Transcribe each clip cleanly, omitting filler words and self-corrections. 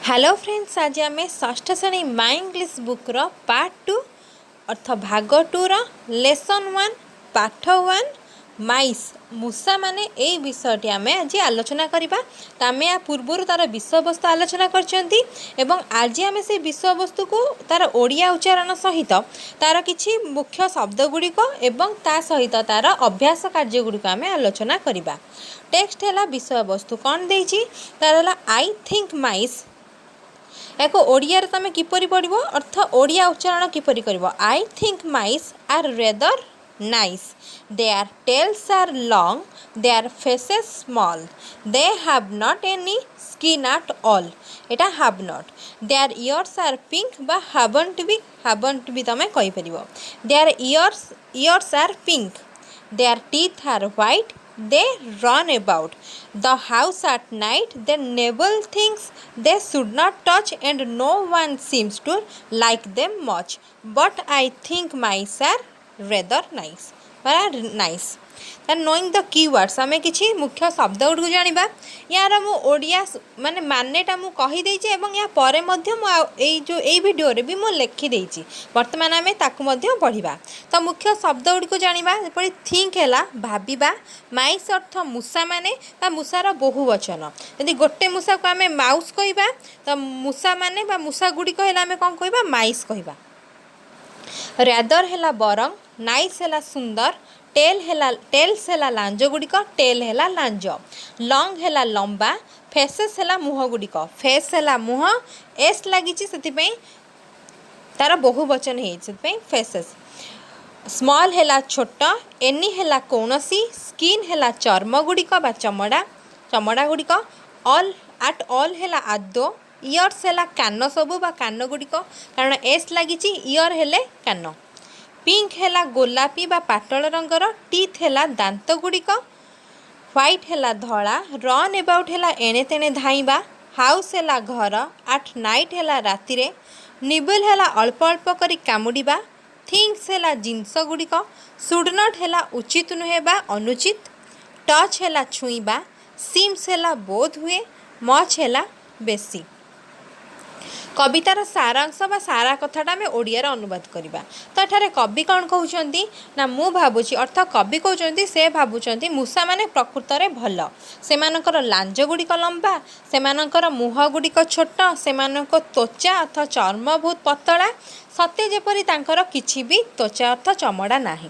Hello friends, आज आम षष्ठ श्रेणी माय इंग्लिश बुक्र पार्ट 2 अर्थ भाग 2 लेसन 1 पाठ 1 माइस मूषा माने यही विषयटी आम आज आलोचना करवा। तो आम या पूर्वर तार विषयवस्तु आलोचना कर आज आम से विषयवस्तु को तार ओडिया उच्चारण सहित तार किछि मुख्य शब्द गुड़िक एवं ता सहित तार अभ्यास कार्य गुड़िक आम आलोचना करवा। टेक्स्ट है विषयवस्तु कौन देछि तार है आई थिंक माइस एक ओडिया तुम किपरि पढ़ो अर्थ ओडिया उच्चारण किपरि कर I think mice are rather nice their tails are long their faces small they have not any skin at all एटा have not their ears are pink बा हैवंट भी तुम कहि परिबो their ears are pink their teeth are white they run about the house at night they nibble things they should not touch and no one seems to like them much but I think mice are rather nice knowing the keywords आम कि मुख्य शब्द गुड़ जाना यार मु ओडिया माने मानेटा मु कहीदे या परे जो यही वीडियो रे भी मु लिखिदे बर्तमान आम ताकू पढ़ा। तो मुख्य शब्द गुड़ जाना जपरी थिंक है भाविबा माइस अर्थ मूषा माने मूषार बहुवचन यदि गोटे मूषा को आम माउस कहवा तो मूषा माने मूषा गुड़िक आम कौन कह माइस कहवा। रैदर है बरंग नाइस है सुंदर टेल्स है लांज गुड़िक टेल है लांज लंग है लंबा फेसेस है मुह गुड़िक फेस है मुह एस लगी तार बहुवचन है फेसेस स्मॉल है छोट एनी है कौनसी स्किन है चर्म गुड़िक चमड़ा गुड़िक ऑल है आदो इयर्स है कान सबू कान गुड़िक कारण एस लगी इयर है कान पिंक है गोलापी पाटल रंगर टीथ है दांत गुड़िक व्हाइट है धला रन एबाउट है एणे तेणे धाइबा हाउस है घर एट नाइट है राति निबल है अल्प अल्प करी कामुड़ा थिंग्स है जिनस गुड़िक शुड नॉट है उचित नुहे अनुचित टच है छुईबा सिम्स है बोध हुए मच है बेसी कवितार सारांश बा सारा कथाटा आम ओडिया अनुवाद करवा। तो एठारे कवि कौन कहते ना मु भावुची अर्थ कवि कहते से भावुं मूषा माने प्रकृत में भल से लांज गुड़िक लंबा से मुह गुड़िक छोट से त्वचा अर्थ चर्म बहुत पतला सते जेपरी तांकर किछि भी त्वचा अर्थ चमड़ा नाही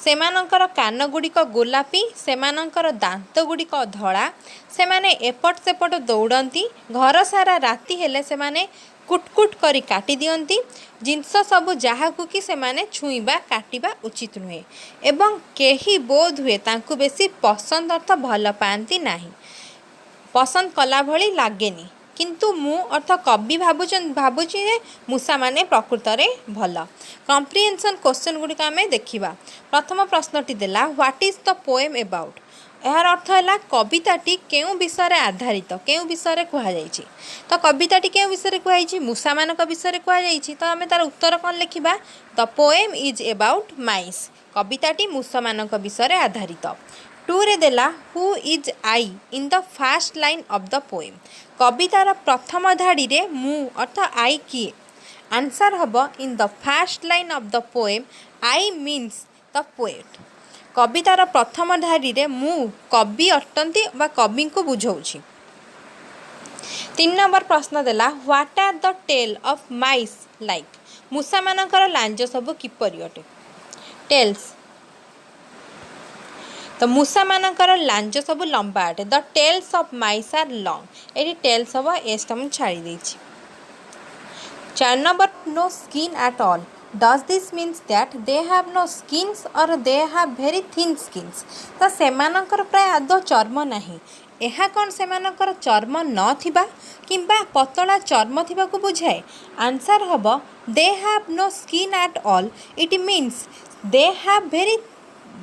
सेमानंकर कान गुड़िक गोलापी सेमानंकर दांत गुड़िक धड़ा से माने एपट सेपट दौड़ती घर सारा राति हेले से माने कुटकुट करी काटी दियंती जिनस सबू जहाकू कि से माने छुईबा काटिबा उचित नुहे एवं केही बोध हुए तांकु बेसी पसंद अर्थ भल पाती नाही पसंद कला भली लागेनी किंतु मु अर्थ कवि भावुची मूषा माने प्रकृत में भल। कम्प्रिहेंशन क्वेश्चन गुड़िक आम देखा। प्रथम प्रश्नटी देला what is the poem about यार अर्थ है कविताटी केउ विषय आधारित केउ विषय कहुई तो कविताटी केउ विषय कहुई मूषा मान विषय कहुई तो आम तार उत्तर कौन लिखा the poem is about mice कविताटी मूषा मान विषय आधारित। 2 रे देला who is I in the first line of the poem कवितार प्रथम धाड़ी रे मु अर्थ आई किए आंसर हम in the first line of the poem I means the poet कवितार प्रथम धाड़ी रे मु कवि अटंती बा कवि को बुझाऊँगी। 3 नंबर प्रश्न देला what are the tail of mice like मूषा मानकर लांज सब किपरि अटे टेल्स तो मूषा मानकर लांज सब लंबा अटे the tails of mice are long ये टेल्स हम एसटा मुझे छाड़ी देछि। 4 number no skin at all does this means that they have no skins or they have very thin skins तो सेमानकर प्राय आदौ चर्म नाही यह कौन सेमानकर चर्म न थिबा किंबा पतला चर्म थिबा को बुझाए आंसर हम they have no skin at all it means they have very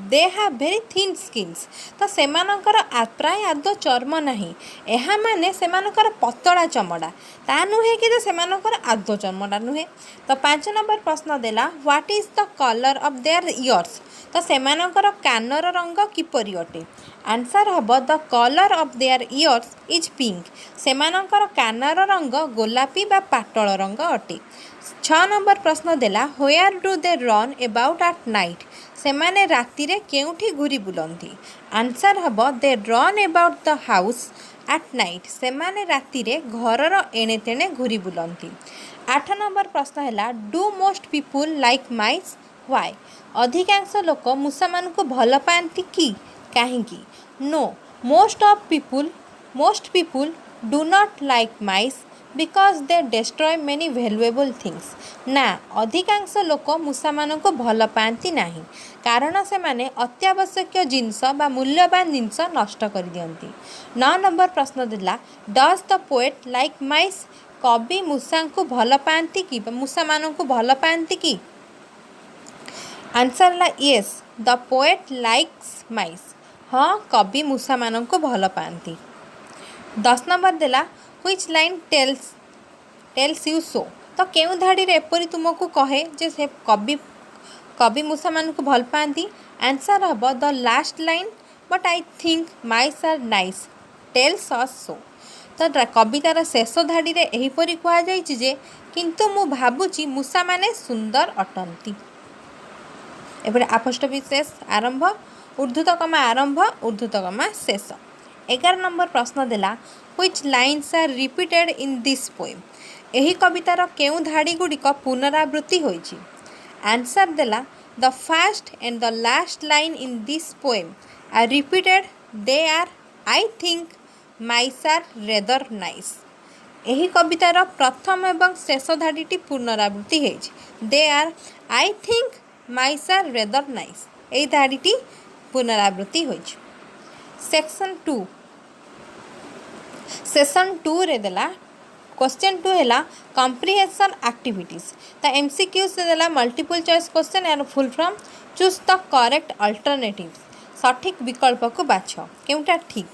they have very thin skins तो सेमानकर प्राय आदौ चर्म नहीं यह माने सेमानकर पतला चमड़ा ता नुहे कि सेमानकर आदौ चर्मटा नुहे। तो 5 नंबर प्रश्न देला what is the colour of their ears तो सेमानकर कानर रंग किपरि अटे आंसर हम the colour of their ears is pink सेमानकर कानर रंग गोलापी बा पाटल रंग अटे। 6 नंबर प्रश्न देला where do they run about at night सेमाने राति रे केउठी घूरी बुलंती आंसर हम they run about the house at night सेमाने राति रे घरर एणे तेणे घूरी बुलंती। 8 नंबर प्रश्न है do most people like mice why अधिकांश लोक मूषा मानकु भल पाती कि कहीं know most people do not like mice because they destroy many valuable things ना अधिकांश लोक मूषा मानकु भल पाती नहीं कारण से माने अत्यावश्यक जिनस बा मूल्यवान जिनस नष्ट कर दियंती। 9 नंबर प्रश्न दिला डज द पोएट लाइक माइस कवि मूषा को भल पाती कि मूषा मानकु भल पाती कि आंसर ला yes the poet likes mice हाँ कवि मूषा मानकु भल पाती। 10 नंबर देला which line tells you so तो केउ धाड़ी रे एपरी तुमको कहे जे से कवि मूषा मानकु भल पाती आंसर हम the last line but I think mice are nice tells us so तो कवितार शेष धाड़ी रे एहीपरी कहा जायछि जे किंतु मु भाबुची मूषा माने सुंदर अटंती। एपरे आपोस्ट्रोफी शेष आरंभ ऊर्ध्वत कमा आरंभ ऊर्ध्वत कमा शेष। 11 नंबर प्रश्न देला which lines are repeated in this poem एही कवितार केउ धाड़ी गुड़िक पुनरावृत्ति होइछि आंसर देला the first and the last line in this poem are repeated they are I think mice are rather nice एही कवितार प्रथम एवं शेष धाड़ीटी पुनरावृत्ति होइछि they are I think mice are rather nice एही धाड़ीटी पुनरावृत्ति होइछि। सेक्शन 2 रे देला क्वेश्चन 2 है कम्प्रिहेंशन एक्टिविटीज तो एमसीक्यू से देला मल्टीपल चॉइस क्वेश्चन यार full form choose the correct alternative सठिक विकल्प को बाछ केउटा ठीक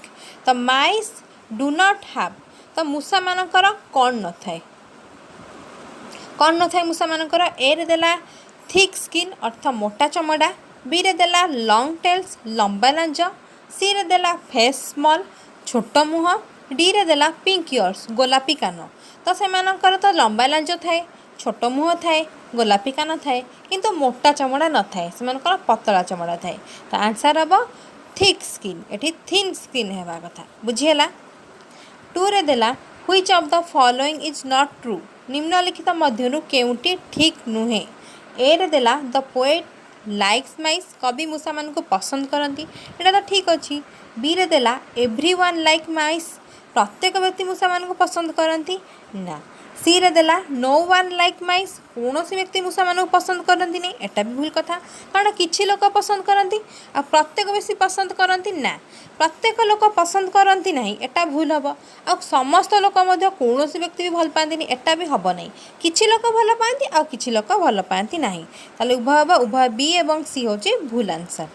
तो माइस डू नॉट हैव तो मूषा मानकर कौन न थाए मूषा मानकर ए रे देला थिक स्किन अर्थ मोटा चमड़ा बी रे देला लॉन्ग टेल्स लंबा लांज सी रे देला फेस स्मॉल छोट मुह डी रे देला पिंक इयर्स गोलापी कान तो सेमानकर तो लंबा लांज थाए छोट मुह थाए गोलापी कान थाए किंतु मोटा चमड़ा न थाए सेमानकर पतला चमड़ा थाए तो आंसर हम थिक स्किन एठी थिन स्किन हेबा कथा बुझिहेला। 2 रे देला which of the following is not true निम्नलिखित मध्यरु केउटी ठीक नुहे ए रे देला द पोएट लाइक्स माइस कवि मूषा मान को पसंद करती एटा तो ठीक अच्छी बी रे देला एवरीवन लाइक माइस प्रत्येक व्यक्ति मूषा मान को पसंद करती ना सी रे देला नो वन लाइक माइस कौन सी व्यक्ति मूषा मान को पसंद करती नहीं एटा भी भूल कथा कारण किछि लोक पसंद करती आ प्रत्येक व्यक्ति पसंद करती ना प्रत्येक लोक पसंद करती नहीं एटा भूल हम आ समस्त लोक मध्य कौन सी व्यक्ति भी भल पाती एटा भी हम नहीं किछि लोक भल पाती आ किछि लोक भल पाती नहीं ताले उभय हम उभय बी एवं सी होची भूल आंसर।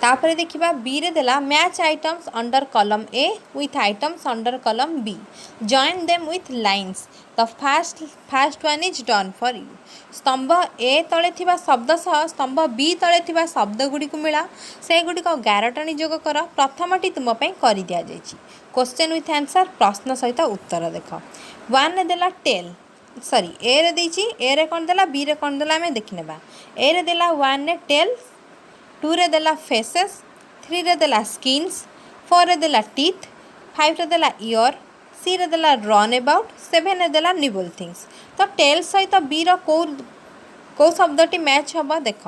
तापर देखिबा बी रे देला match items under column A with items under column B join them with lines the first one is done for you स्तंभ ए तले थिबा शब्द सह स्तंभ बी तले थिबा शब्द गुडी को मिला से गुडी को 11टा नियोग कर प्रथमटी तुम पई करि दिया जायछि क्वेश्चन विथ आंसर प्रश्न सहित उत्तर देख 1 रे देला टेल सॉरी ए रे देछि ए रे कोन देला बी रे कोन देला हमें देखनेबा ए रे देला 1 रे टेल 2 रे देला फेसेस 3 रे देला स्किन्स 4 रे देला टीथ 5 रे देला ईयर सी रे देला रन अबाउट 7 रे देला निबल थिंग्स तो टेल सहित बी रो को शब्दटी मैच हबा देख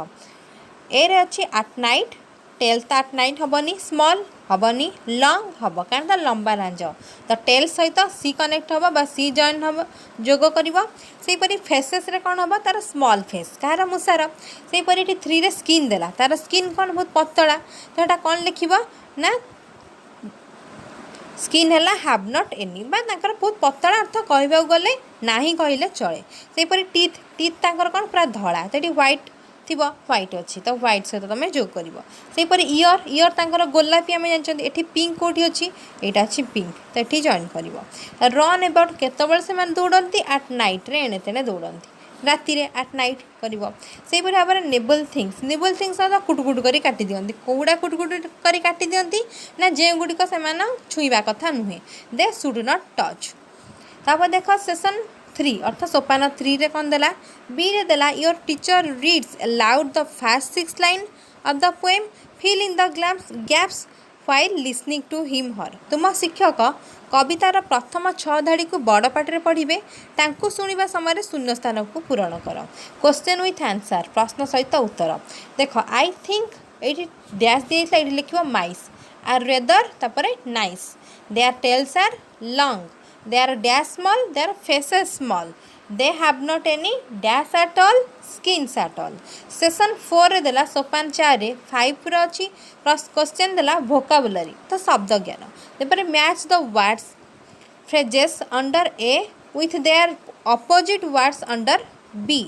ए रे अच्छी एट नाइट टेल तो एट नाइट हबनी स्मॉल हबनी लॉन्ग हम कारण तो लंबा लांज तो टेल सहित सी कनेक्ट हम बा सी जॉइन हम जोग कर फेसेस रे कौन हम तार स्मॉल फेस कहार मूषार से 3 रे स्किन देला तार स्किन कौन बहुत पतला तो यहाँ कौन लिख ना स्किन है हाव नॉट एनी बहुत पतला अर्थ कहवाक गले ना कहले चले से टीथ टीथ कौन पूरा धड़ा तो व्हाइट थी व्हाइट अच्छी तो व्हाइट सहित तुम जोग कर सेपरी इयर इयर तांकर गोलापी आम जानते ये पिंक कौटी अच्छी यहाँ अच्छी पिंक तो ये जॉइन कर रन एबाउट केतबले से दौड़ती आट नाइट रे एणे तेणे दौड़ती राति आट नाइट कर भाव में नेबल थिंग्स कुटकुट कर काटी दिखती कौड़ा कुटकुट कर काटी दिखती ना जे गुड़िक से छुईवा कथा नुहे दे शुड नॉट टच तापर देख सेशन 3 अर्थात सोपान 3 रे कौन देला बी रे देला your teacher reads aloud the first 6 line of the poem fill in the gaps while listening to him her तुम शिक्षक कवितार प्रथम 6 धाड़ी को बड़ पाटे पढ़े तांकु शुणा समय शून्य स्थान को पूरण कर क्वेश्चन विथ आंसर प्रश्न सहित उत्तर देख आई थिंक ये डैश दिए लिख माइस आर रेदर तापर nice their tails are long they are dash small their faces small they have not any dash at all skins at all session 4 रे देला सोपान 4 रे 5 रे अछि क्वेश्चन देला वोकाबुलरी तो शब्द ज्ञान देपर match the words phrases under A with their opposite words under b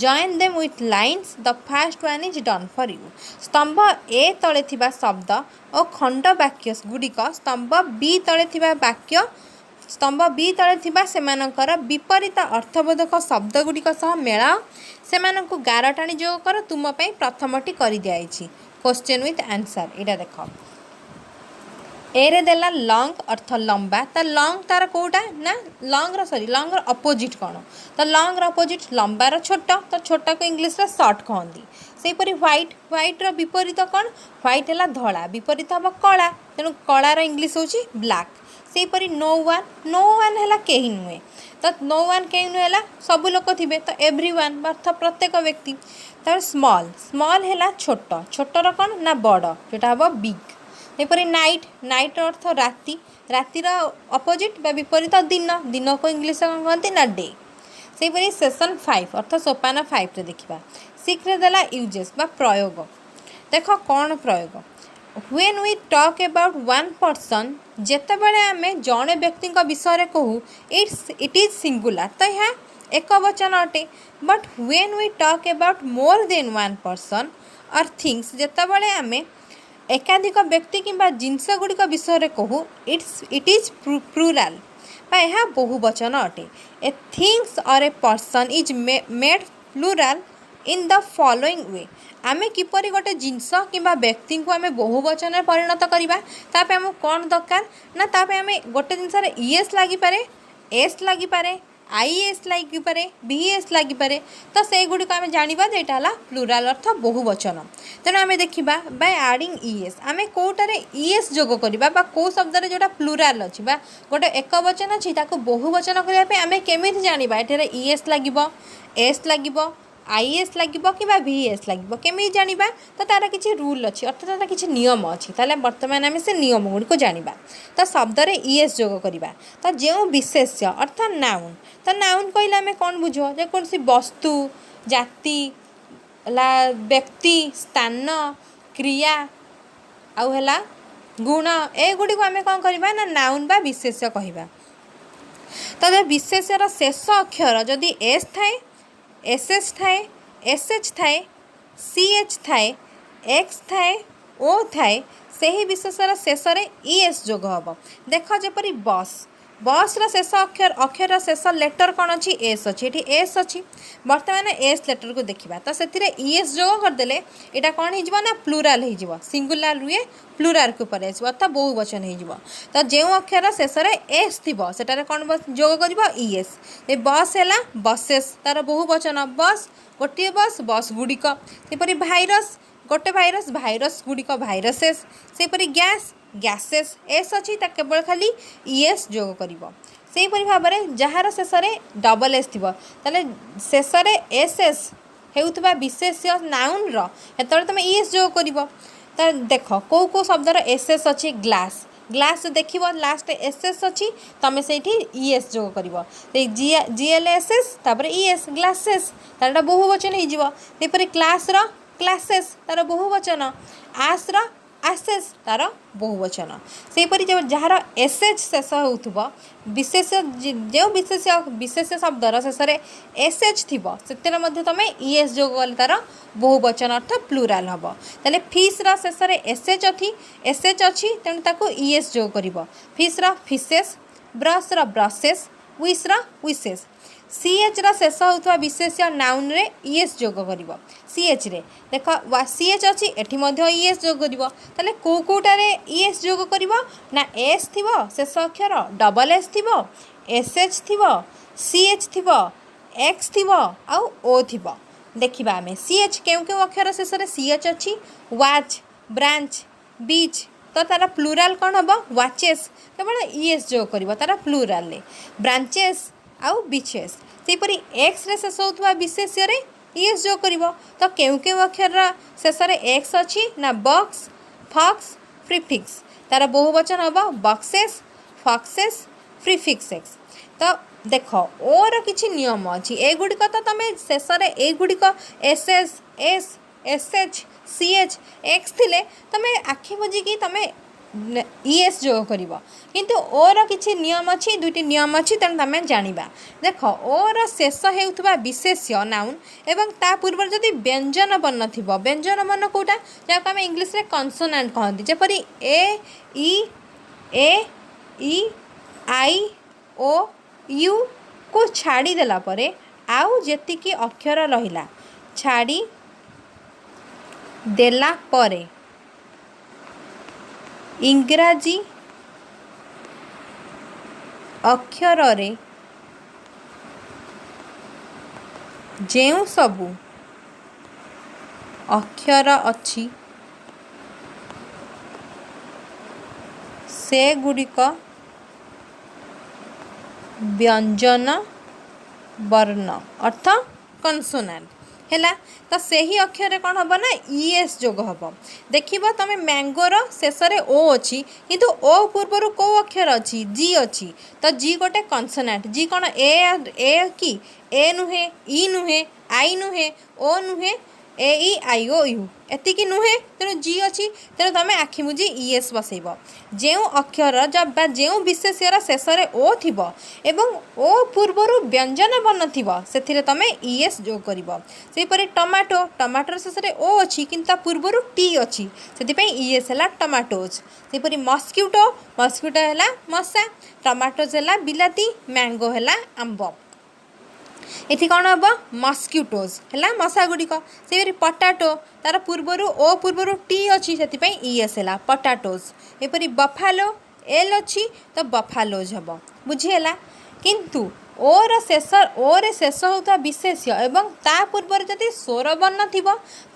join them with lines the first one is done for you स्तंभ ए तले थिबा शब्द और खंड वाक्य गुड़िक स्तंभ बी तले थिबा वाक्य स्तंभ बी तले थिबा सेमानकर विपरीत अर्थबोधक शब्द गुड़िक सह मेला सेमानकु गार टाणी जोग कर तुम पई प्रथमटी कर दियाइछि क्वेश्चन विथ आंसर एटा देख ए रे देला लॉन्ग अर्थ लंबा ता लॉन्ग तार कोटा ना लॉन्ग रो सॉरी लॉन्ग रो अपोजिट कोन तो लॉन्ग रो अपोजिट लंबा रो छोटा तो छोटा को इंग्लिश रे शॉर्ट कहंदी सेही परी व्हाइट व्हाइट रो विपरीत कोन व्हाइट हैला धळा विपरीत हबा कला तेनु कला रो इंग्लिश होची ब्लैक सेहीपरी नो वन है कहीं नुहे तो नो वन कहीं नुहे सब लोक थे तो एव्री वन अर्थ प्रत्येक व्यक्ति तर स्मॉल है छोट छोटर कौन ना बड़ जोटा हम बिग सेपरी नाइट अर्थ राति रातिर अपोजिट विपरीत दिन को इंग्लिश कौन कहते ना डे सेहीपरी सेशन 5 अर्थ सोपान 5 रे देखा 6 रे देला यूजेस बा प्रयोग देख कौन प्रयोग when we talk about one person जेतेबेले आमे जड़े व्यक्ति विषय कहू इट इज सिंगुलर तो यह एक वचन अटे but when we talk about more than one person or things जेतेबेले आमे एकाधिक व्यक्ति किंबा जिनस गुड़िक विषय कहू इट इज प्लूराल यह बहुवचन अटे a things or a person is made plural in the following way आमे किपरि गोटे जिनस किंबा व्यक्ति को आमे बहुवचन में परिणत करवा तापे आम कौन दरकार ना तापे आमे गोटे जिनस ईएस लगी पारे एस लगी पारे आईएस लगी पारे बीएस लगी पारे तो से गुड़िक आमे जानिबा जे एटा हला प्लूराल अर्थ बहुवचन तेणु आमे देखिबा बाय एडिंग ईएस आमे कोटारे ईएस जोग करबा बा को शब्द रे जोटा प्लूराल अछि बा गोटे एकवचन अछि ताको बहुवचन करिया पे आमे केमिति जानिबा एटारे ईएस लागिबो एस लागिबो आईएस लगे कि वीएस लगे केमी जाना तो तार किसी रूल अच्छी अर्थात तार किसी नियम अच्छी ताले बर्तमान आम से नियम गुड़ी जाना तो शब्द रे ईएस जोग करवा तो जो विशेष्य अर्थात नाउन तो नाउन कहले आम कौन बुझ जेकोसी वस्तु जाति व्यक्ति स्थान क्रिया आउला गुण एगुड़ी को आम कौन करवा ना नाउन बा विशेष्य कहवा तो विशेष्यर शेष अक्षर जदि एस थाए एसएस थाए एसएच थाए सीएच थाए एक्स थाए ओ थाए सही विशेषर शेष ईएस जोग हम देख जपरी बस शेष अक्षर शेष लेटर कौन अच्छी एस अच्छी ये एस अच्छी बर्तमान एस लेटर को देखा तो से ईएस जोग करदे यहाँ कौन हो ना प्लूराल हो सिंगुलार रुए प्लूराल को ऊपर आसो अर्थात बहुवचन हो तो जो अक्षर शेष एस थी सेटार कौन जोग कर ईएस ये बस है बसेस तार बहुवचन बस गोटे बस गुड़िक सेपरी भाइरस गोटे भाइरस गुड़िक भाइरसेस सेपरी गैसेस एस अच्छी केवल खाली ईएस जोग कर भाव में जार शेष डबल एस थी शेष एस एस होता विशेष्य नाउन रे तुम ईएस जोग कर देख कौ शब्दर एस एस अच्छी ग्लास ग्लास देख लास्ट एस एस अच्छी तुम से ईएस जोग कर जीएलएसएस तापर ईएस ग्लासेस तार बहुवचन होपर क्लास क्लासेस तार बहुवचन आस आसेस तार बहुवचन सेपरी जार एस एच शेष हो विशेष जो विशेष शब्दर शेष एस एच थी से तुम ईएस जोग कले तार बहुवचन अर्थ प्लूराल हम तेल फिश्र शेष एस एच अच्छी तेणु ताको ईएस जोग कर फिश्र फिशेस ब्रश्र ब्रशेस विश्र विशेष सीएच शेष होता विशेष्य नाउन रे ईएस जोग कर सीएच रे देख सीएच अच्छी एटी ईएस जोग कर कौटार ईएस जोग कर ना एस थी शेष अक्षर डबल एस थी एस एच थी सीएच थी एक्स थी आउ ओ थी देखा आम सीएच क्यों क्यों अक्षर शेष सीएच अच्छी वाच ब्रांच बीच तो तार प्लूराल कौन हम वाचेस केवल ईएस जोग कर तार प्लूराल ब्रांचेस आउ बीचेस सेपरी एक्स रे शेष होता विशेष्य ईएस जोग कर तो क्यों क्यों अक्षर शेष एक्स अच्छी ना बक्स फक्स प्रिफिक्स तार बहुवचन हम बक्सेस फक्सेस प्रिफिक्स एक्स तो देख ओर किछि नियम अच्छी एगुड़िक तो तुम शेष एगुड़िक S S S S H C H X थिले तुम आखि बुझिकी तुम ईएस जोग कर किंतु ओर किछि नियम अच्छी दुईटी नियम अच्छी तेणु तुम जाना देख ओर शेष होता विशेष्य नाउन एवं ता पूर्व जदि व्यंजन वर्ण थी व्यंजन वर्ण कौटा जहाँ आम इंग्लीश रे कन्सोनाट कहती जपरी ए ई आई ओ यू को छाड़ी देला परे आउ जेतिकी अक्षर रहिला छाड़ी देला परे इंग्राजी अक्षर रे जेउ सबु अक्षर अच्छी से गुड़िक व्यंजन वर्ण अर्थ कन्सोनाट है तो सही अक्षर कौन हम ना ईएस जोग हम देखिए तुम मैंगोर शेष ओ अच्छी किंतु ओ पूर्वर कौ अक्षर अच्छी जी अच्छी तो जी गोटे कन्सोनाट जी कौन ए कि ए नुहे ई नुहे आई नुहे ओ नुहे ए ई आई ओ यू एतिकी नुहे तेणु जी अच्छी तेणु तुम आखि मुझी ईएस बसैब जो अक्षर जो विशेष्यर शेष ओ थी एवं ओ पूर्वर व्यंजन वर्ण थी से तुम ईएस जोग कर टमाटो टमाटर शेष ओ अच्छी किंतु पूर्वर टी अच्छी से ईएस है टमाटोज सेपरी मस्क्यूटो मस्क्यूटो है मशा टमाटोज है बिलाती मैंगो है आंब ये कौन हम मस्क्यूटोज है मशा गुड़िक से पटाटो तार पूर्वर ओ पूर्वर टी अच्छी से ईएस है पटाटोज एपरी बफालो एल अच्छी तो बफालोज हम बुझीगला किंतु ओर शेष होता विशेष्य एवं ता पूर्वर जदि स्वर वर्ण थी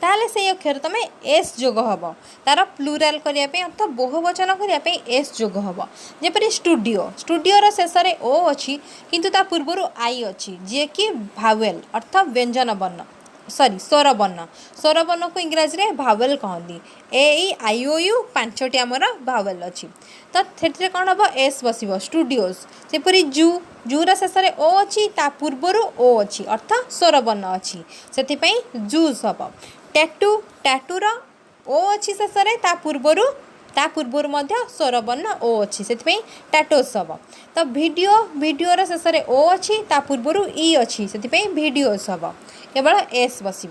ताले से अक्षर तुम एस जोग हम तार प्लूराल करने अर्थ बहुवचन करने एस जोग हम जेपरी स्टूडियो स्टूडियोर शेष ओ अच्छी किंतु ता पूर्वर आई अच्छी जी कि भावेल अर्थ व्यंजन वर्ण सॉरी स्वर वर्ण को इंग्राजी रे भावेल कहती ए ई आई ओ यू पांचटी आमर भावेल अच्छी तो से कौन हम एस बस स्टूडियोज सेपरी जूर शेष ओ अच्छी ता पूर्वर ओ अच्छी अर्थ स्वर वर्ण अच्छी से जूस हम टैटू टैटूर ओ अच्छी शेष ता पूर्वर स्वर वर्ण ओ अच्छी से टैटोस हम तो वीडियोर शेष ओ अच्छी ता पूर्वर ई अच्छी से वीडियोस हम केवल एस बस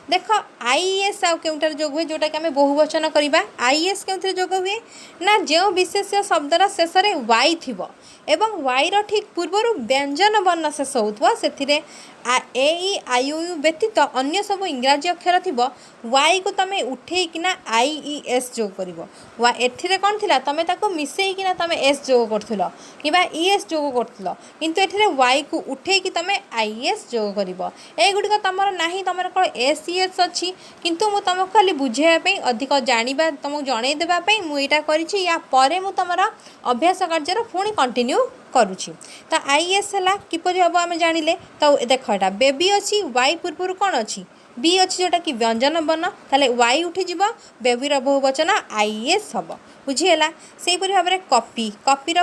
देख आईएस आउ केउटार जोग हुए जोटा कि आम बहुवचन करवा आईएस के जोग हुए ना जो विशेष शब्दर शेष वाई थी एवं वाईर ठीक पूर्वर व्यंजन वर्ण शेष होता से ए ई आई ओ यू व्यतीत अन्य सब इंग्राजी अक्षर थी वाई को तुम उठेकिना आई ई एस जोग कर एथिरे कौन थी तुम ताको मिसेकिना तुम एस जोग कर कि एस जोग कर किंतु एथिरे वाई को उठेकी तुम आई एस जोग कर एगुड़िक तुमर ना तुम कौन एस ई एस अच्छी किंतु मु तुमको खाली बुझाइवाई अधिक जाना तुमको जनईदेवाई मुझा कर तुम अभ्यास कार्य पुणी कंटिन्यू करुँची तो आईएस है किपर हम आम जानिले तो देख यहाँ बेबी अच्छी वाई पूर्वर कौन अच्छी बी अच्छी जोटा कि व्यंजन वर्ण ताले वाई उठिଯିବ बेबीर बहुवचन आईएस हम बुझीगला से भाव में कॉपी कॉपीर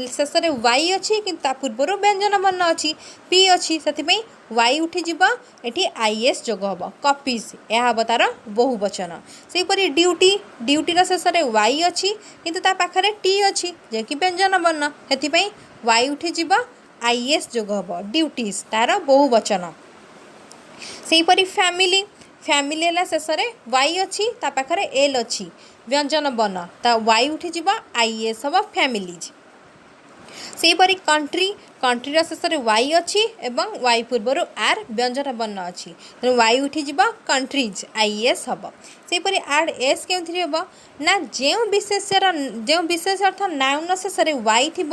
शेष में वाई अच्छी कि पूर्वर व्यंजन वर्ण अच्छी पी अच्छी से वाई उठिଯିବ एटी आईएस जोग हम कॉपीज यह हम तार बहुवचन सेपरी ड्यूटी ड्यूटीर शेष में वाई अच्छी किंतु ता पाखरे टी अच्छी जे कि व्यंजन वर्ण से वाई उठिଯିବ आईएस जोग हम ड्यूटीज तार बहुवचन सेपरी फैमिली फैमिली है शेष में वाई अच्छी ता पाखरे एल अच्छी व्यंजन वर्ण ता वाई उठिଯିବ आईएस हम फैमिलीज सेपरी कंट्री कंट्रीर शेष में वाई अच्छी एवं वाई पूर्वर आर व्यंजन वर्ण अच्छी तेणु वाई उठिଯିବ कंट्रीज आईएस हम सेपरी आड एस के हम ना जो विशेष अर्थ नाउन शेष में वाई थी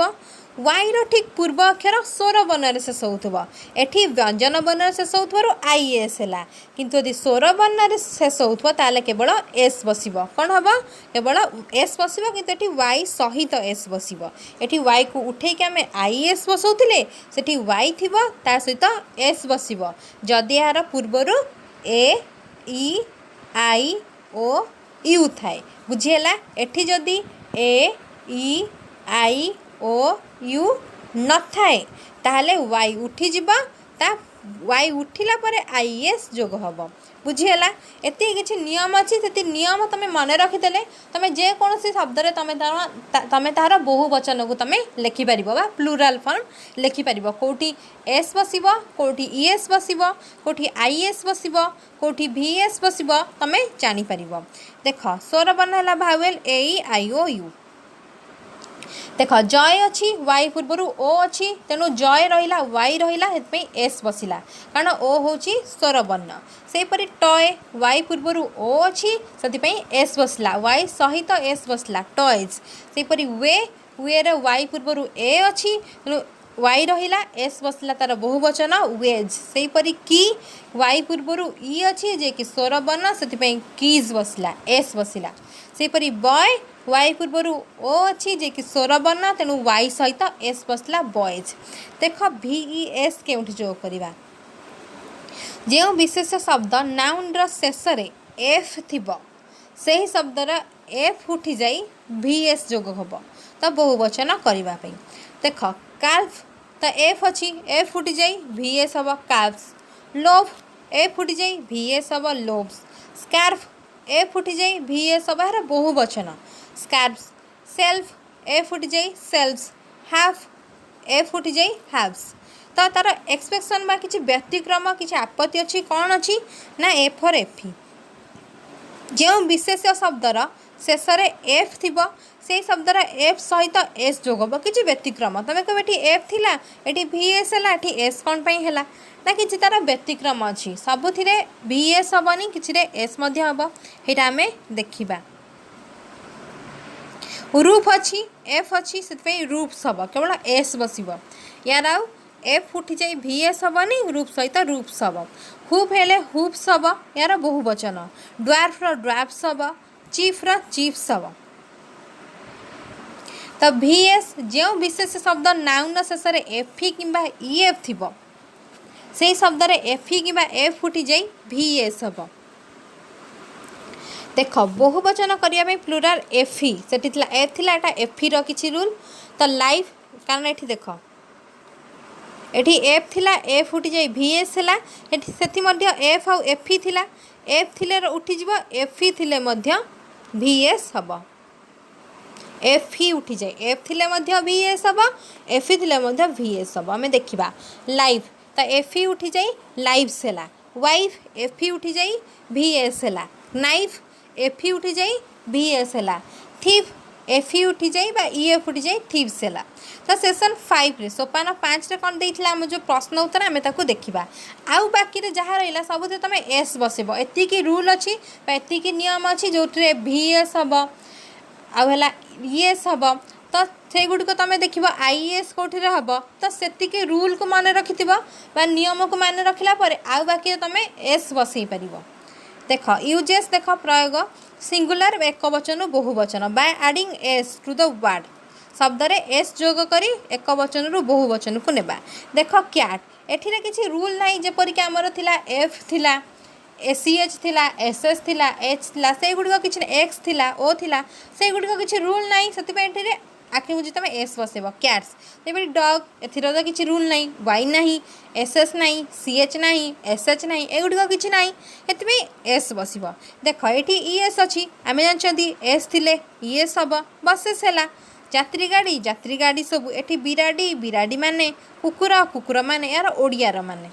वाई ठीक पूर्व अक्षर स्वर वर्ण शेष होता एटी व्यंजन वर्ण शेष हो आईएस है किंतु यदि स्वर वर्ण शेष होता केवल एस बस कौन हम केवल एस बस कि वाई सहित एस बस ये वाई को उठे आम आईएस बसौले से वाई थी ता सहित एस बस जदि यार पूर्वर ए ई आई ओ यू थाए बुझीगला एठी जदि ए ई आई ओ यू न थाए ताहले वाई उठिଯିବ ता वाई उठिला परे आईएस जोग हम बुझीगला एति किछि नियम अच्छी से नियम तुम मन रखिदेले तुम जेकोसी शब्द तुम तार बहुवचन को तुम लिखिपर बा plural form लिखिपर कौटी S bus कौटी ES बस कौटी आईएस बस कौटी भीएस बस तुम जापर देख स्वर वर्ण है vowel A I O you देख जय अच्छी वाई पूर्वर ओ अच्छी तेणु जय रहा वाई रहा एस बसला कारण ओ हूँ स्वर वर्ण सेपरी टय वाई पूर्वर ओ अच्छी से एस बसला वाई सहित एस बसला टॉयज सेपरी वे वाई पूर्वर ए अच्छी तेणु वाई रहा एस बसला तार बहुवचन वेज सेपरी की वाई पूर्वर ई अच्छी जे कि स्वर वर्ण से कीज बसला एस बसला सेपरी बॉय वाई पूर्वर ओ अच्छी जे कि स्वर वर्ण तेणु वाई सहित एस बसला बॉयज देख VES के जोग करवा जो विशेष शब्द नाउन शेष में एफ थी से ही शब्दर एफ उठी जाई VS जोग हम तो बहुवचन करने देख काल्फ तो एफ अच्छी एफ उठी जाई VS हम काल्फ्स लोभ एफ उठी जाई VS हम लोव्स स्कार्फ एफ उठी जाई VS हम यार बहुवचन स्कार्फ्स सेल्फ एफ उठी जाई सेल्फ्स हाफ एफ उठी जाई हाफ्स तो तार एक्सप्रेशन बा किसी व्यतिक्रम किसी आपत्ति अच्छी कौन अच्छी ना एफ और एफी जो विशेष शब्दर शेष में एफ थी से शब्दर एफ सहित एस जोग हम कि व्यतिक्रम तुम कह एफ थिला ये VS है ये एस कौन है ना कि तार व्यतिक्रम अच्छी सबुथ VS हेनी कि एस हम ये आम देखा रूफ अच्छी एफ अच्छी से रूप्स हम केवल एस बस यार आउ एफ उठी जाए VS हेनी रूप सहित रूप्स हम हुप हेले हुप्स हम यार बहुवचन ड्वार्फर ड्वार्फ्स हम चीफ्र चीफ्स हम तो VS जो विशेष शब्द नाउन शेष में एफी कि EF थी से शब्द एफी कि एफ उठी जाए VS हम देख बहुवचन करने प्लूराल एफी से एफ थी एफी रही रूल तो लाइफ कारण ये देख ये एफ थिला एफ उठी जाए VS है से एफ आउ एफी थिला एफ थिले उठीज एफी थिले VS हम एफी उठी जाए एफ थिले VS हम एफी थिले VS हम आम देखा लाइफ तो एफी उठी जाए लाइव्स है वाइफ एफी उठी जाए VS है नाइफ एफी उठी जाए VS है थीफ एफी उठी जाए EF उठी जाए थीव्स है तो सेसन 5 रे सोपान 5 रे कौन देइथिला हम जो प्रश्न उत्तर आम ताकू देखा आउ बाकी जहाँ रहा सब तुम एस बसब एतिकी रूल अच्छी एतिकी नियम अच्छी जो VS हम आउला ES हम तो से गुड़िक तुम देख IES कौटी हम तो से रूल को मन रखि नियम को मन रखला आउ बाकी तुम एस बसई पार देख यूजेस देख प्रयोग सिंगुलर एक वचन बहुवचन by adding S to the word शब्द रे एस जोग करी एक वचन रु बहुवचन को नेबा देख क्याट एठिरे किछि रूल नाही जेपरि कि हमर थिला एफ थिला CH थिला SS थिला H थिला से गुडिक किछि X थिला O थिला से गुडिक किछि रूल नाही सति पे एठे आखि बुझी तुम S बसेब कैट्स तेपरि डॉग एथिर तो किछि रूल नाही Y नाही SS नाही CH नाही SH नाही ए गुडिक किछि नाही एति पे S बसिब देख एठी ES अछि आमे जानछंती S थिले ES हबो बसेस हैला यात्री गाड़ी सब एठी बिराडी माने कुकुर कुकुर माने यार ओडियार माने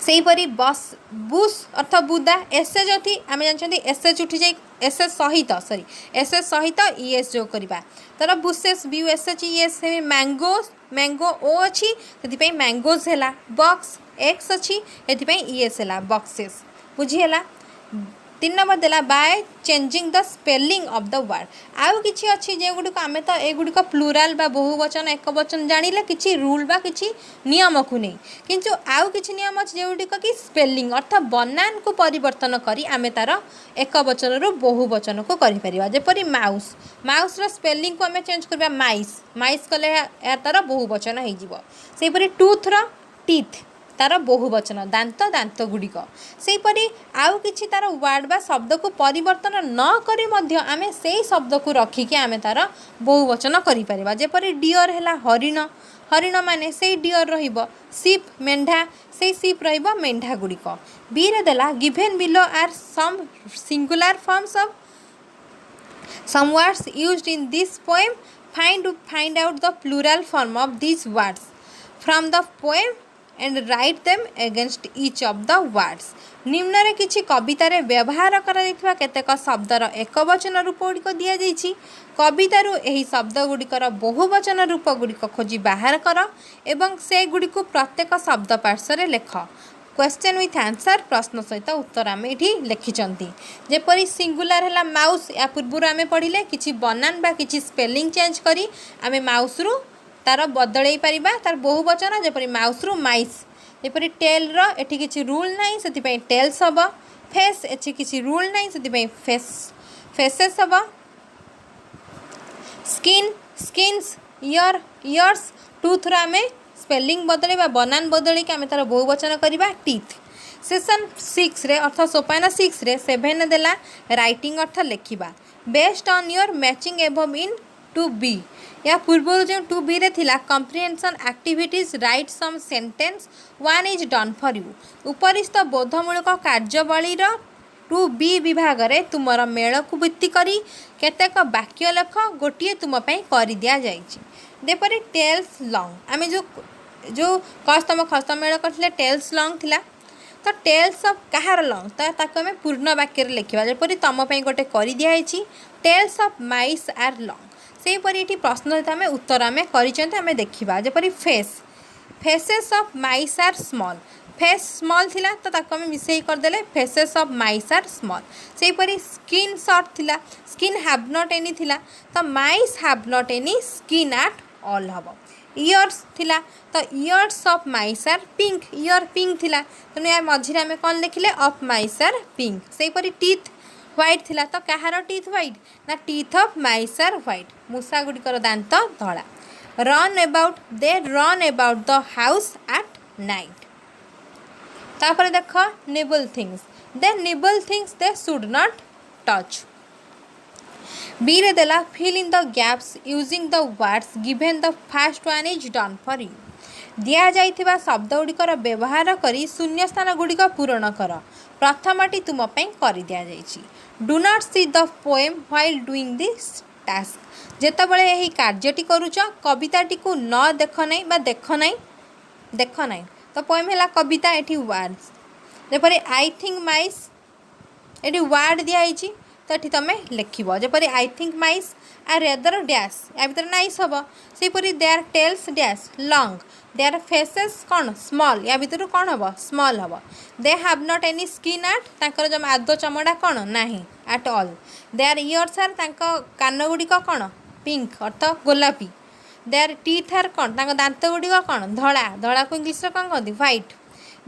सेहीपरि बस बुश अर्थ बुदा एसएच अथी आम जानते एसएच उठी जाए एसएच सहित सॉरी एसएच सहित ईएस जो करवा तर bushes B SH ES mango O अच्छी से मैंगोज है बक्स एक्स अच्छी से ईएस है बक्सेस बुझीगला 3 नंबर देला by changing the spelling of the word आउ किछि अछि जे गुडी को आमे तो ए गुडी को प्लुराल बा बहुवचन एकवचन जानिले किछि रूल बा किछि नियम को नै किंतु आउ किछि नियम अछि जे गुडी को कि स्पेलिंग अर्थ बनान को परिवर्तन करी आमे तार एकवचन रु बहुवचन को करि परिबा जे परि माउस रो स्पेलिंग को आमे चेंज करबा माइस कले या तार बहुवचन हे जिवो सेहि परि टूथ रो टीथ तार बहुवचन दांत गुड़िक से परी आउ किछि तार वर्ड बा शब्द को परिवर्तन न करी मध्य आमे से शब्द को रखिके आमे तार बहुवचन करि परिबा जेपरि डियर हैला हरिण माने से डियर रहिबो शिप मेंढा से शिप रहिबो मेंढा गुड़िक बी रे देला given below are some singular forms of some words used in this poem find out the plural form of these words from the poem and write them against each of the words निम्न रे किछि कविता रे व्यवहार करा जायथिबा केतेक शब्दर एकवचन रूप गुड़िक दिया जायछि कवितारू एही शब्द गुड़िकर बहुवचन रूप गुड़िक खोजी बाहर कर एवं से गुड़िक प्रत्येक शब्द पार्श्व लेख क्वेश्चन विथ आंसर प्रश्न सहित उत्तर आम ये लिखिंट जेपरी सिंगुलर है माउस या पूर्व आम पढ़ले कि बनान बा कि स्पेलिंग चेंज करी आम माउस रु तार बदल पारिबा तार बहुवचन जेपरी माउस रु माइस जेपरी टेल रो एठी किछि रूल नाही सेति पई टेल्स हबो फेस एठी किछि रूल नाही सेति पई फेसेस हबो स्किन स्किन्स इयर्स टूथ रो आम स्पेलिंग बदले बनान बदल के आम तार बहुवचन करवा टीथ सेशन 6 रे अर्थ सोपान 6 रे 7 देला राइटिंग अर्थ लिखा based on your matching above in 2B या पूर्व जो 2B रे थिला comprehension activities write some sentence 1 is done for you उपरिस्थ बोधमूलक कार्यवली 2B विभाग रे तुमर मेल को भित्ति करी केतेक वाक्य लेख गोटे तुम कर दिया जाइछि देपरी टेल्स लॉन्ग आम जो कस्तम खस्तम मेल करथिले टेल्स लॉन्ग थिला तो टेल्स ऑफ कहार लॉन्ग ताको आम पूर्ण वाक्य लिखा जेपरी तुम गोटे कर दिखाई tails of mice are long से परी ये प्रश्न आम उत्तर आम कर देखा जेपरी faces of mice are small face small थिला तो ताको आम मिसई करदेले faces of mice are small से परी स्किन शॉर्ट थिला स्किन हैव नॉट एनी थिला तो mice have not any skin at all हबो इयर्स थिला तो ears of mice are pink ear pink थिला तेणु यार मझिरे आम कौन लिखिले ऑफ माइस आर पिंक से परी टीथ व्हाइट थिला तो कहार टीथ व्हाइट ना teeth of mice are white मूषा गुड़िकर दांत धला run about the house at night तापर देख nibble things they should not touch B रे देला fill in the gaps using the words given the first one is done for you दिया जाइथिबा शब्द गुड़िकर व्यवहार करी शून्य स्थान गुड़िक पूरण कर प्रथमटी तुम कर दिया जाइछि do not see the poem while doing this task जेतबेले एही कार्यटी करूछ कविताटी को न देख नहीं बा देख नहीं तो पोएम है कविता एठी वर्ड्स जेपरी आई थिंक माइस एठी वर्ड दिखाई तो ये तुम लिख जपरी I think mice are rather dash या भर नाइस हम सेपरी they are tails dash long they are faces कौन स्मॉल या भर कौन हम स्मॉल हम they have not any skin at तांकर जो आद चमड़ा कौन ना at all they are ears are कान गुड़िक कौन पिंक अर्थ गोलापी दे आर टीथ आर कौन दांत गुड़िक कौन धड़ा धड़ा को इंग्लीश कौन कहते white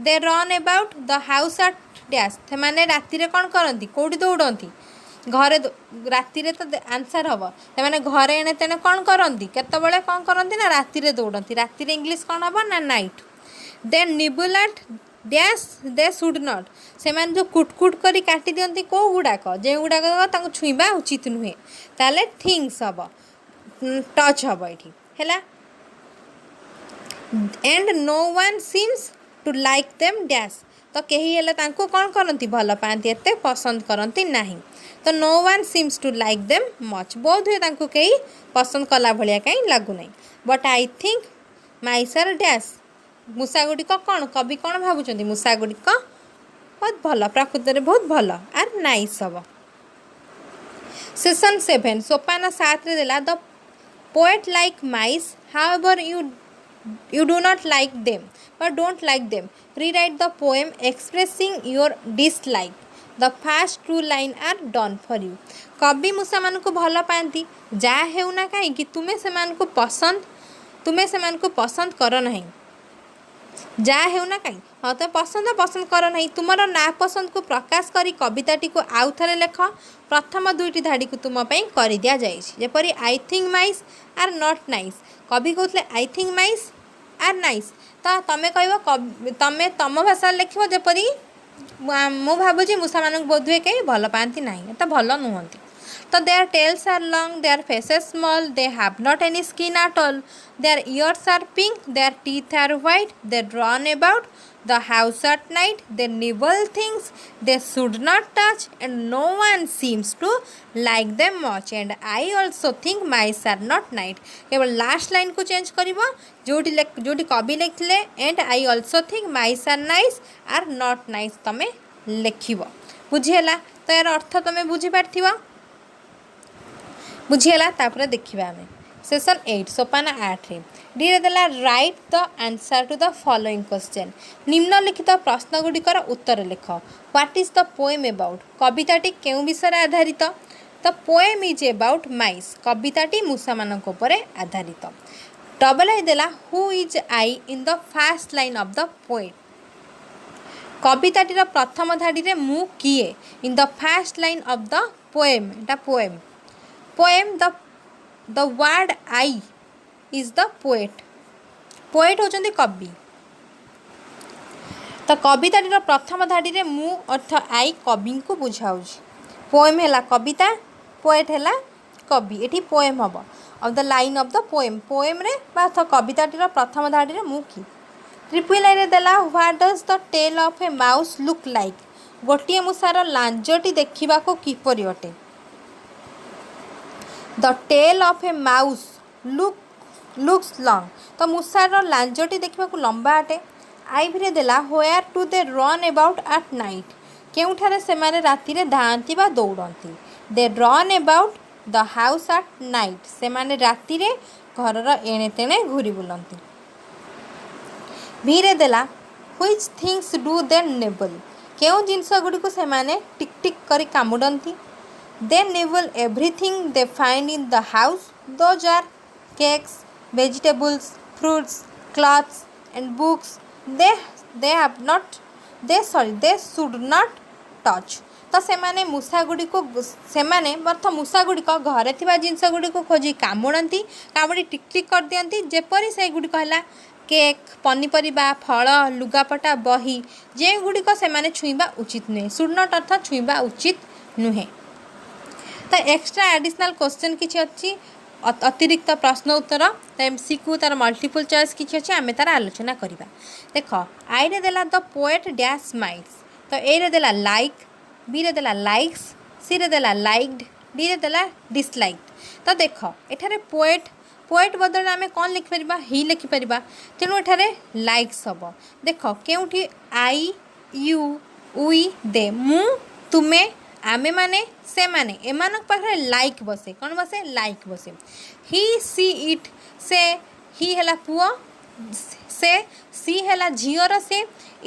they run about the house at dash से राति कौन करती कौटी दौड़ती घरे राति तो आंसर हम से घरे एणे तेणे कौन करती केतबेले कौन करती ना राति दौड़ती राति इंग्लीश कौन हम ना night they nibble at dash they should not से जो कुटकुट करी काटी दियंती को गुड़ाक जो गुड़ाक छुईबा उचित नुहे ताले थिंग्स हम टच हम ये and no one seems to like them dash तो कहीं हेले तांको कौन करती भल पाती एत पसंद करती नहीं तो no one seems to like them much बोध हुए तांको कहीं पसंद कला भाया कहीं लगुना but I think mice are dash मूषा गुड़िक कौन कवि कौन भावुं मूषा गुड़िक बहुत भल प्रकृत में बहुत भल आर नाइस हम सेशन 7 सोपान 7 देला the poet like mice however you do not like them but don't like them rewrite the poem expressing your dislike the first two line are done for you कवि मूषा मान को भल पाती जहाँ हेउना कहीं तुम्हें से पसंद कर नहीं जहाँ हेउना कहीं हाँ तुम पसंद कर नहीं तुम नापसंद को प्रकाश करी कविताटी को आउ थे लेख प्रथम दुईटी धाड़ी को तुम कर दि जाए जेपरी I think mice are not nice कवि कहते I think mice are nice तो तुम्हें कह तुम्हें तुम भाषा लिख जपरी मु भावुँ मूषा मान बोध हुए कहीं भल पाती ना तो भल नुहति तो their tails are long their faces small they have not any skin at all their ears are pink their teeth are white they run about the house at night they nibble things they should not touch and no one seems to like them much and I also think mice are not nice केवल last line को change करिवो जोटी कवि लिखले and I also think mice are nice are not nice तमे लिखिवो बुझियला तो यार अर्थ तमे बुझी पारथिवो बुझियला तापर देखिबा हमें सेशन 8 सोपान 8 रे डी देला write the answer to the following question निम्नलिखित प्रश्न गुड़िकर उत्तर लिख what is the poem about कविताटी केउ विषय आधारित the poem is about mice कविताटी मूषा मानक उपरे आधारित डबल आई देला who is I in the first line of the poem कविताटीर प्रथम धाड़ी रे मु किए in the first line of the poem एटा poem the word I is the poet होचंदी कवि तो कविताटीर प्रथम धाड़ी रे मु अर्थ आई कवि को बुझाऊ पोएम है कविता पोएट है कवि एठी पोएम हम of the line of the poem रे अर्थ कविताटीर प्रथम धाड़ी रे मु की ट्रिपल आई रे देला what does the tail of a mouse look like गोटे मूषार लांजटी देखा किपरि अटे the tail of a mouse looks long तो मूषार लांजटी देखा लंबा अटे आई भी देला where do they run about at night केउठारे सेमाने राति रे धांती बा दौड़ती they run about the house at night सेमाने राति रे घरर एणे तेणे घूरी बुलती भीरे देला व्हिच थिंग्स डू दे नेबल केउ जिनस गुडी को सेमाने टिक टिक करी कामुडंती they nibble everything they find in the house those are cakes, vegetables, fruits, clothes and books they should not touch तो सेमाने मूषा गुड़ी को सेमाने मूषा गुड़िक घरे थिबा जिनस गुड़ी को खोजी कामुड़ती कामुड़ी टिक टिक कर दियंती जेपरी से गुड़ी कहला केक पनीपरिबा फल लुगापटा बही जे गुड़िक सेमाने छुईबा उचित नुहे शुड नॉट अर्थ छुईबा उचित नुहे तो एक्स्ट्रा एडिशनल क्वेश्चन किछि अछि अतिरिक्त प्रश्न उत्तर तो एमसीक्यू तार मल्टीपल चॉइस किछि अछि आमे तार आलोचना करिबा देख आई रे देला द पोएट डैश माइट्स तो ए रे देला लाइक बी रे देला लाइक्स सी रे देला लाइक्ड डी रे देला डिसलाइक्ड तो देख एठारे पोएट बदल आमे कौन लिखि परिबा ही लिखि परिबा तेणु एठारे लाइक्स हबो देख केउठी आई यू उई दे मु तुमे आमे माने से माने एमानक पाखरे लाइक बसे कौन बसे लाइक बसे ही सी इट से ही हेला पुओ से सी हेला झियर से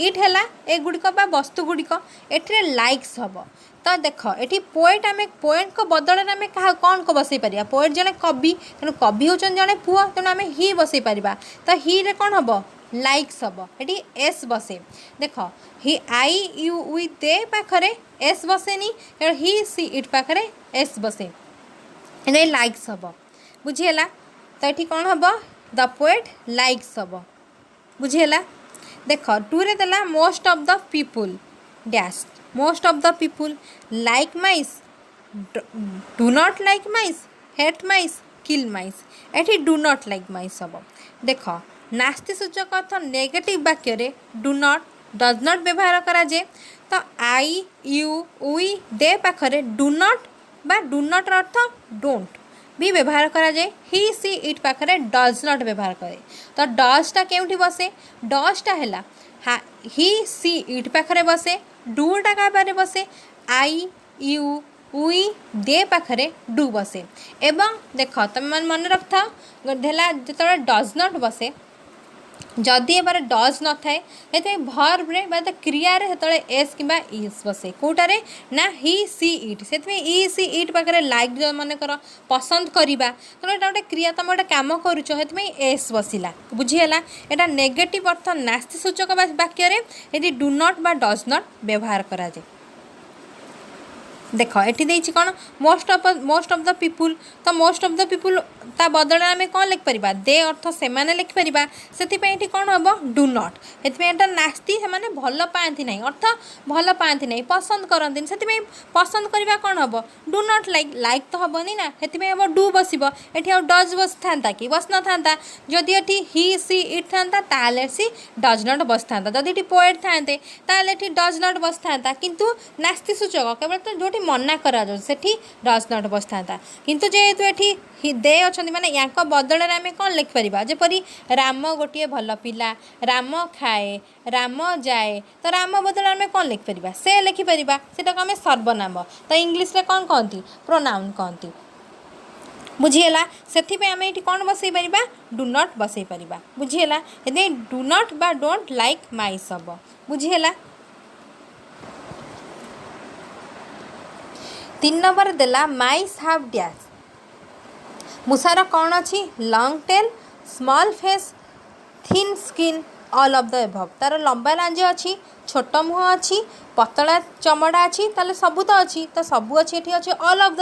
इट हेला ए गुड़िक बा वस्तु गुड़िक एठरे लाइक्स हब तो देख एठी पोएट आमे पोएट को बदल आमे कहा कौन को बसई पारिया पोएट जने कवि तेणु कवि होचन जने पुओ तेणु आमे ही बसई पारिबा तो ही रे कौन हब लाइक्स हम ये एस बसे देख ही आई यू वी दे पाखरे एस बसेनी ही सी इट पाखरे एस बसे ये लाइक्स हम बुझीगला तो ये कौन हम द पोएट लाइक्स हम बुझीगला देख टू रे देला most of the people dash most of the people like mice do not like mice hate mice kill mice एठी डू नॉट लाइक माइस हम देख नास्ति सूचक अर्थ नेगेटिव वाक्य रे डू नॉट डज नॉट व्यवहार करा जाए तो आई यू वी दे पाखरे डू नॉट बा डू नॉट अर्थ डोंट भी व्यवहार करा जाए ही सी इट पाखरे डज नॉट व्यवहार करे तो डजटा केउठी बसे डजटा हैला ही सी इट पाखरे बसे डूटा का पारे बसे आई यू वी दे पाखरे डू बसे एवं देख तुम मन रखता देला जो डज नॉट बसे जदि एबार डज न थाए ये भर्ब्रे क्रिया से एस कि इज बसे कौटारे ना ही सी इट से इ सी इट पाखे लाइक जो मन कर पसंद करवा तो यहाँ गोटे क्रिया तुम गोटे कम करुच एस बसला बुझीगला यहाँ नेगेटिव अर्थ नास्ति सूचक वाक्य ये डू नॉट बा डज नॉट व्यवहार करा जाए देख ये कौन मोस्ट ऑफ द पीपुल तो मोस्ट ऑफ द पीपुल ता बदल आम कौन लिखिपर दे अर्थ से लिखिपर से कौन हम डू नॉट ये नास्ति से भल पाती ना अर्थ भल पाती ना पसंद करती से पसंद करवा कौन हम डू नॉट लाइक लाइक तो हेनी ना से हम डू बस ये डज बस था कि बस न था जदि ये ही सी इट था सी डज नॉट बस था जदि ये पोएट था डज नॉट बस था किंतु नास्ति सूचक केवल तो जो मना करा सेठी डज नॉट बस था किंतु जेहेतु ये दे अच्छा माने या बदल आम कौन लिखिपर जपरी राम गोटे भल पिला राम खाए राम जाए तो राम बदल आम कौन लिखिपर से लिखिपर से आम सर्वनाम तो इंग्लीश रे कौन कहती प्रोनाउन कहती बुझीगला से आम ये कौन बसई पार डू नॉट बसई पार बुझीगला ये डू नॉट बा डोंट लाइक माइस हम बुझीगला 3 नंबर देला माइस हाव डैश मूसार कौन अच्छी long tail small face thin skin all of the above तार लंबा लांज अच्छी छोट मुह अच्छी पतला चमड़ा अच्छी ताले सबू तो अच्छी तो सबू अच्छी ये अच्छी ऑल ऑफ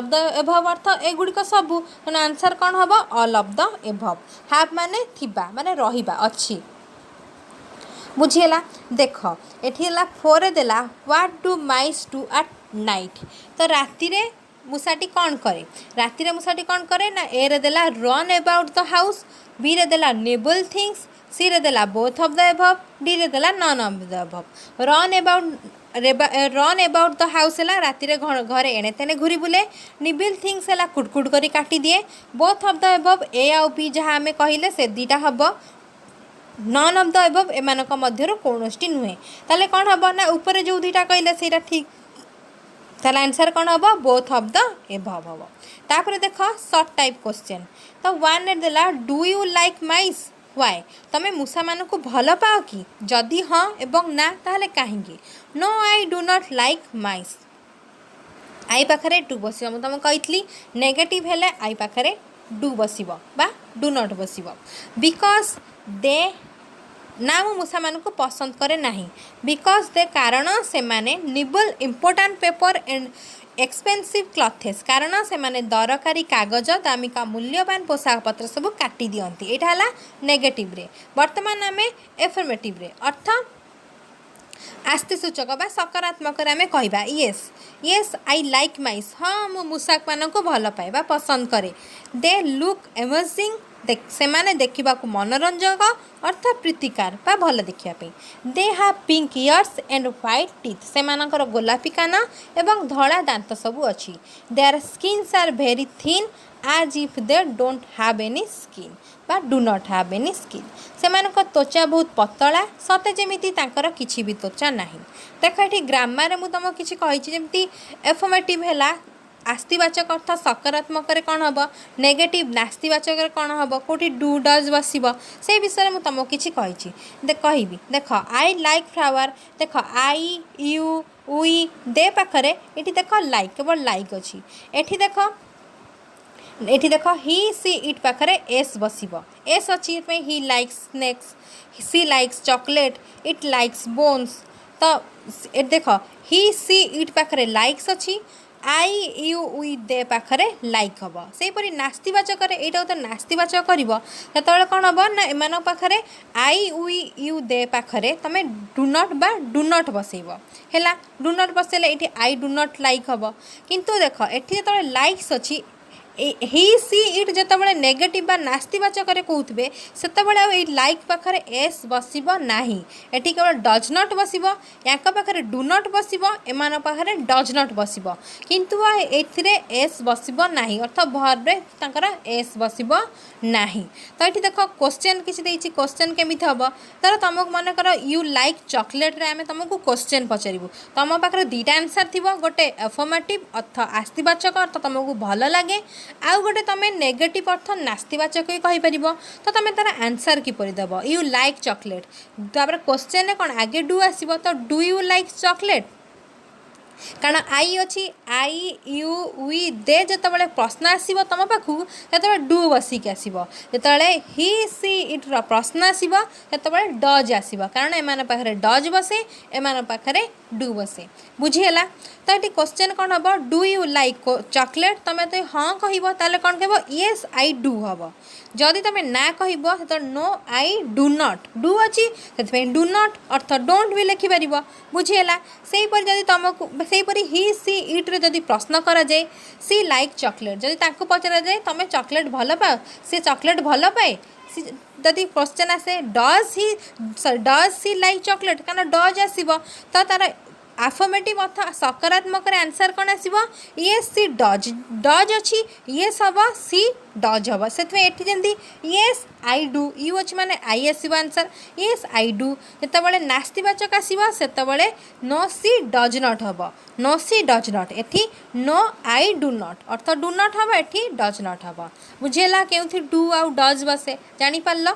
द एभव अर्थ एगुड़िक सबू तेना आंसर कौन हम all of the above half माने थिबा माने रहिबा अच्छी बुझीगला देख ये 4 देला what do mice do at night तो राति रे मूसाटी कौन करे राति रे मूसाटी कौन करे ना ए रे देला run about the house B रे देला नेबल थिंग्स सी रे देला both of the above D रे देला none of the above run about the house है राति रे घरे एणे तेने घूरी बुले निबिल थिंग्स है कुटकुट करी काटी दिए बोथ ऑफ द एभव ए आउ बी जहाँ आम कहले से दीटा हम नन ऑफ द एभव एमानक मध्यरु कोनोष्टि नुहे ताले कौन हम ना ऊपर जो दुईटा कहले सेटा ठीक ताले आंसर कौन हम बोथ ऑफ द एभव हम तापर देख शॉर्ट टाइप क्वेश्चन तो 1 रे देला do you like mice why तमे मूसा मानकु भल पाओ कि जदि हाँ एवं ना ताहले काहेकि no I do not like mice आई पाखरे डू बस तुम कही नेगेटिव हेले आई पाखरे डू बस डू नॉट बस बिकज दे ना मु मूसा मानकु पसंद करे नहीं बिकज दे कारण से माने nibble important paper and expensive clothes कारण से माने दरकारी कागज दामिका मूल्यवान पोशाक पत्र सब काटी दियंती एटा हला नेगेटिव रे वर्तमान आमे एफर्मेटिव रे अर्थ आस्ति सूचक बा सकारात्मक आम कहवा येस येस आई लाइक माइस हाँ मु मूसाक मानक भल पाए बा पसंद करे दे लुक अमेजिंग से माने देखा मनोरंजक अर्थात प्रीतिकार बा भल देखापी they have pink ears and white teeth से मानकर गोलापी कान एवं धड़ा दांत सबू अच्छी their skins are very thin आज if they don't have any skin बा do not have any skin से मानक त्वचा बहुत पतला सते जेमिति तांकर किछि भी त्वचा नहीं देख ये ग्रामर मु तुम किछि कहिछि जेमिति एफर्मेटिव हैला आस्तिवाचक अर्थ सकारात्मक कौन हम नेगेटिव नास्तिवाचक कौन हम कौटी डू डज बस से विषय मुझे तुमको किसी कही कहबी देख आई लाइक फ्लावर देख आई यू वी दे पाखरे ये देख लाइक केवल लाइक अच्छी एठी देख ही सी इट पाखरे एस बस एस अच्छी he likes snacks she likes chocolate it likes bones तो देख ही सी इट पाखरे लाइक्स अच्छी आई यू वी दे पाखरे लाइक हम सेपरी नास्तिवाचक यहाँ तो नास्तिवाचक कर कौन हम ना एम पाखे आई वी यू दे पाखरे तुम डू नट बा डू नट बसैब है डू नट बसैले ये आई डू नट लाइक हम किंतु देख ये जो लाइक्स अच्छी ही सी इट जिते नेगेटिव बा नास्तिवाचक कहते से लाइक पाखे एस बसब ना ये केवल डज नट बसब या पाखे डू नट बसब एम पाखे डज नट बसब किंतु ए एस बसब ना अर्थ भर्बरे एस बसब ना तो ये देख क्वेश्चन किसी क्वेश्चन केमी हम तर तुमको मन कर यू लाइक चॉकलेट रे आम तुमको क्वेश्चन पचारू तुम पाखे दुईटा आंसर थी गोटे अफर्मेटिव अर्थ आस्तिवाचक अर्थ तुमको भल लगे आउ गोटे तुम नेगेटिव अर्थ नास्तिवाचक कहीपर तो तुम तार आंसर किपर देव यू लाइक चॉकलेट तापर क्वेश्चन कौन आगे डू आसो तो डू यू लाइक चॉकलेट कारण आई अच्छी आई यू वी दे जिते प्रश्न आसो तुम पाखु से डू बसिक आसो जिते ही सी इट प्रश्न आसो से डज आसो कारण एम पाखे डज बसे एम पाखे डू बसे बुझीगला तो ये क्वेश्चन कौन हम डू यू लाइक चॉकलेट तुम तो हाँ कह कौन कह येस आई डू हम जदि तुम ना कह तो no I do not do अच्छी से डू नट अर्थ डोंट भी लिखिपर बुझीगला से जदि तुमको सेपरी ही सी इट रे जदि प्रश्न करा जाए सी लाइक चॉकलेट जदि ताको पचरा जाए तुम चॉकलेट भल पाओ सी चॉकलेट भल पाए जदि क्वेश्चन आसे डज सी लाइक चॉकलेट कारण डज आसो तो तार आफर्मेटिव अर्थ सकारात्मक आंसर कौन आसो येस सी डज डज अच्छी येस हम सी डज हम से जमी येस आई डू यू अच्छी माने आई आसो आंसर येस आई डू जिते नास्तिवाचक आसो से नो सी डज नट हम नो सी डज नट एठी no I do not earth do not हम एठी डज नट हम बुझेगा क्यों डू आउ डज बसे जानी पारल।